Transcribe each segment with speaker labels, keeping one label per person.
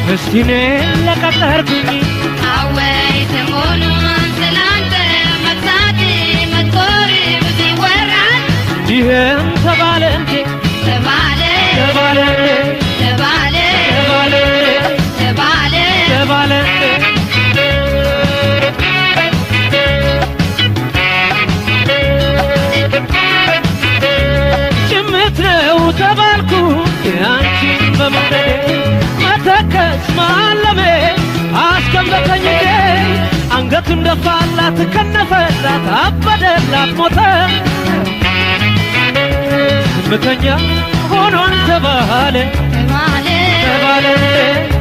Speaker 1: Destine la catarguni
Speaker 2: away semonu selante maksati matkori buzi waran
Speaker 1: dihem tabalente
Speaker 2: tabale
Speaker 1: tabalente
Speaker 2: tabale tabale
Speaker 1: tabalente ጭምትነው ተባልኩ ያንቺን በመውደዴ መተከስ ማለሜ አስቀምጠኝ አንገቱን ደፋላት ከነፈላት አበደላት ሞተ ዝምተኛ ሆኖን ተባለ
Speaker 2: tabale
Speaker 1: ተባለ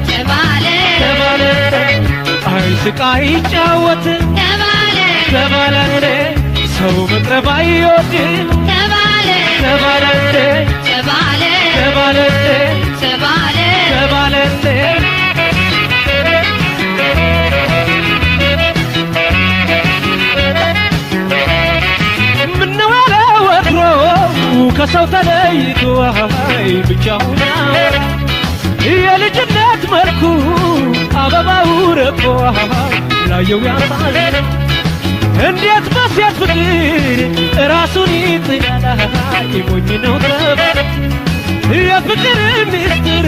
Speaker 2: tabale
Speaker 1: ተባለ አይ ስቃይ ጫወት
Speaker 2: tabale
Speaker 1: ተባለ ሰው መቅረብ አይወድ
Speaker 2: tabale
Speaker 1: ተባለ
Speaker 2: tabale
Speaker 1: ተባለ
Speaker 2: tabale
Speaker 1: ተባለ ምነው ያለወትሮ ከሰው ተለይቶ ብቻውን የልጅነት መልኩ አበባው ረቆ ላየው ያማረ እንዴት በሴት ፍቅር ራሱን ይጥላል ሞኝ ነው ተባለ የፍቅር ሚስጥር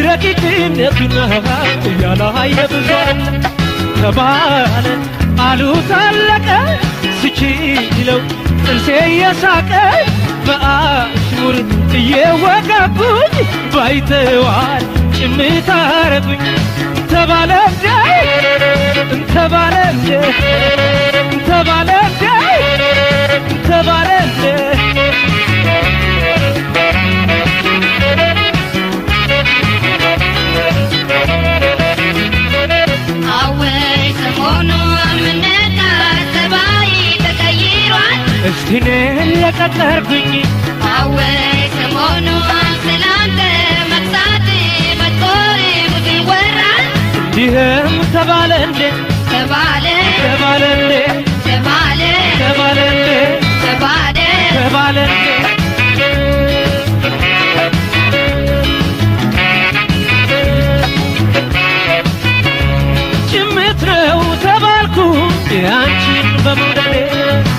Speaker 1: ረቂቅነቱን ያለ ኃይለ ብዙ ተባለ አሉ ታለቀ ስችለው ጥርሴ የሳቀ በአሽሙር እየወጋጉኝ ባይተዋል ጭምት አረጉኝ ተባለ ተባለ ተባለ ተባለ
Speaker 2: away semonu amneta sabai takayirwan
Speaker 1: እስቲኔ ለቀጠርኩኝ
Speaker 2: away semonu selante maksati matkori buzi waran
Speaker 1: dihem ተባለ
Speaker 2: tabale
Speaker 1: ተባለ
Speaker 2: tabale
Speaker 1: ተባለ
Speaker 2: tabale
Speaker 1: ተባለ ጭምት ነው ተባልኩ ያንቺን በመውደዴ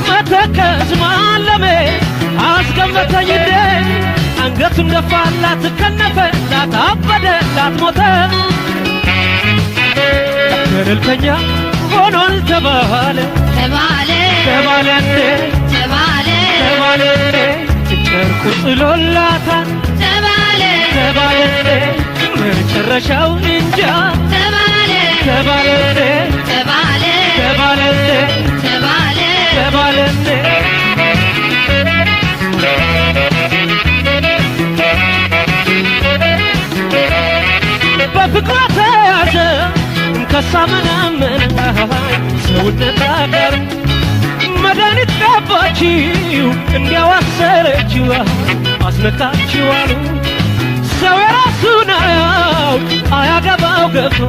Speaker 1: መተከዝ ማለሜ አስቀመጠኝ አንገቱን ደፋላት ከነፈላት አበደላት ሞተ ገለልተኛ ሆኗል ተባለ
Speaker 2: tabale
Speaker 1: ተባለ
Speaker 2: tabale
Speaker 1: ተባለ ጨርቁ ጥሎላታል
Speaker 2: tabale
Speaker 1: ተባለ መጨረሻው እንጃ
Speaker 2: tabale
Speaker 1: ተባለ
Speaker 2: tabale
Speaker 1: ተባለ
Speaker 2: tabale
Speaker 1: ተባለ በፍቅሯ ተያዘ ከሳ ምናምን ሰውነት አቀር መድኃኒት ገባችው እንዲያው አሰረችው አስነካችው አሉ ሰው የራሱ ነው አያገባው ገብቷ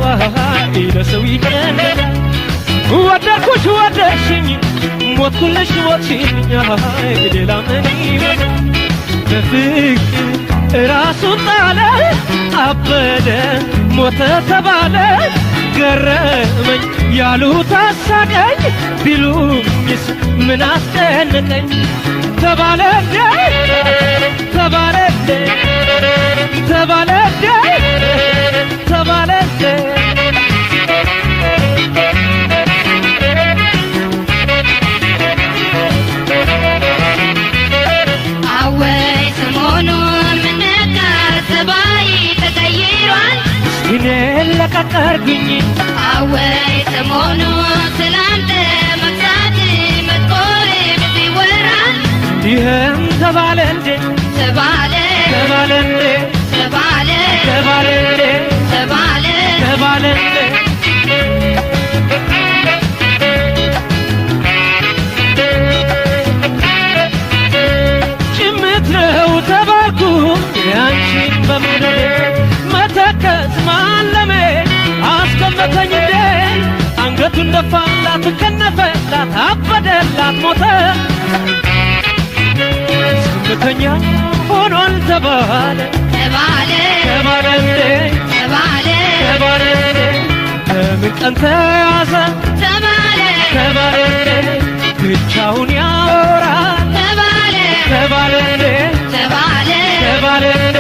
Speaker 1: ለሰው ይጨነቃል ወደድኩሽ ወደድሽኝ ሞትኩልሽ ሞትሽኝ ሌላ ምን ይሆን በፍቅር ራሱን ጣለ አበደ ሞተ ተባለ ገረመኝ ያሉት አሳቀኝ ቢሉኝስ ምን አስጨነቀኝ ተባለ ተባለ ተባለ ተባለ
Speaker 2: away semonu amneta sabai takayirwan
Speaker 1: እስቲኔ ለቀጠርኩኝ
Speaker 2: away semonu selante maksati matkori buzi waran
Speaker 1: ይህም ተባለ
Speaker 2: tabale
Speaker 1: ተባለ
Speaker 2: tabale
Speaker 1: ተባለ
Speaker 2: tabale
Speaker 1: ተባለ ሞተ ዝምተኛ ሆኗል ተባለ
Speaker 2: ተባለ
Speaker 1: ተባለ እንዴ
Speaker 2: ተባለ
Speaker 1: ተባለ እንዴ በምን ቀን ተያዘ
Speaker 2: ተባለ
Speaker 1: ተባለ እንዴ ብቻውን ያወራል
Speaker 2: ተባለ
Speaker 1: ተባለ እንዴ
Speaker 2: ተባለ
Speaker 1: ተባለ እንዴ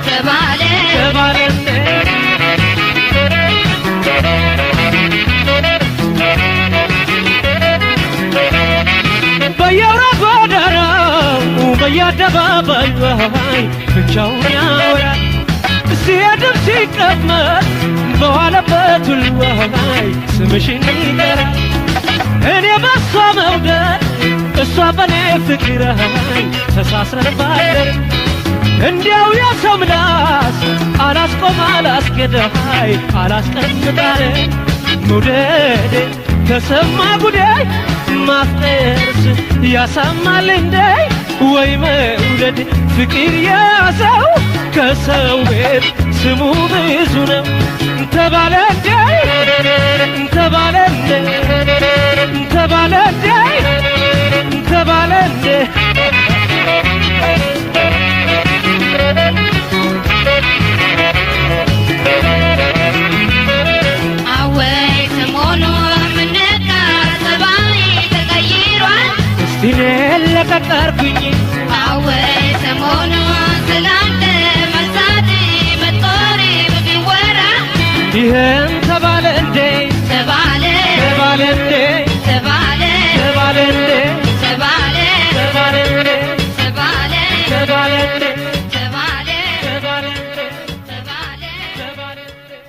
Speaker 2: ተባለ
Speaker 1: ተባለ እንዴ በየአውራ ጎዳናው በየአደባባዩ ብቻውን ያወራል ሲሄድም ሲቀመጥ በዋለበት ሁሉ ስምሽን ይጠራል እኔ በሷ መውደድ እሷ በኔ ፍቅር ተሳስረን ባደር እንዲያው የሰው ምላስ አላስቆም አላስገዳይ አላስቀምጣለ መውደድ ተሰማ ጉዳይ ማፍቀርስ ያሳማል እንዴ ወይ መውደድ ፍቅር ያዘው ከሰው ቤት ስሙ ብዙ ነው ተባለ እንዴ ተባለ እንዴ ተባለ እንዴ ተባለ እንዴ
Speaker 2: አወይ ሰሞኑ ምነካ ጸባይ ተቀይሯል
Speaker 1: እስቲ እኔን ለቀቅ አርጉኝ
Speaker 2: አወይ ሰሞኑ ስላንተ መርሳት መጦሪ ቢወራ
Speaker 1: ይህም ተባለ እንዴ
Speaker 2: ተባለ
Speaker 1: ተባለ እንዴ
Speaker 2: ተባለ
Speaker 1: ተባለ እንዴ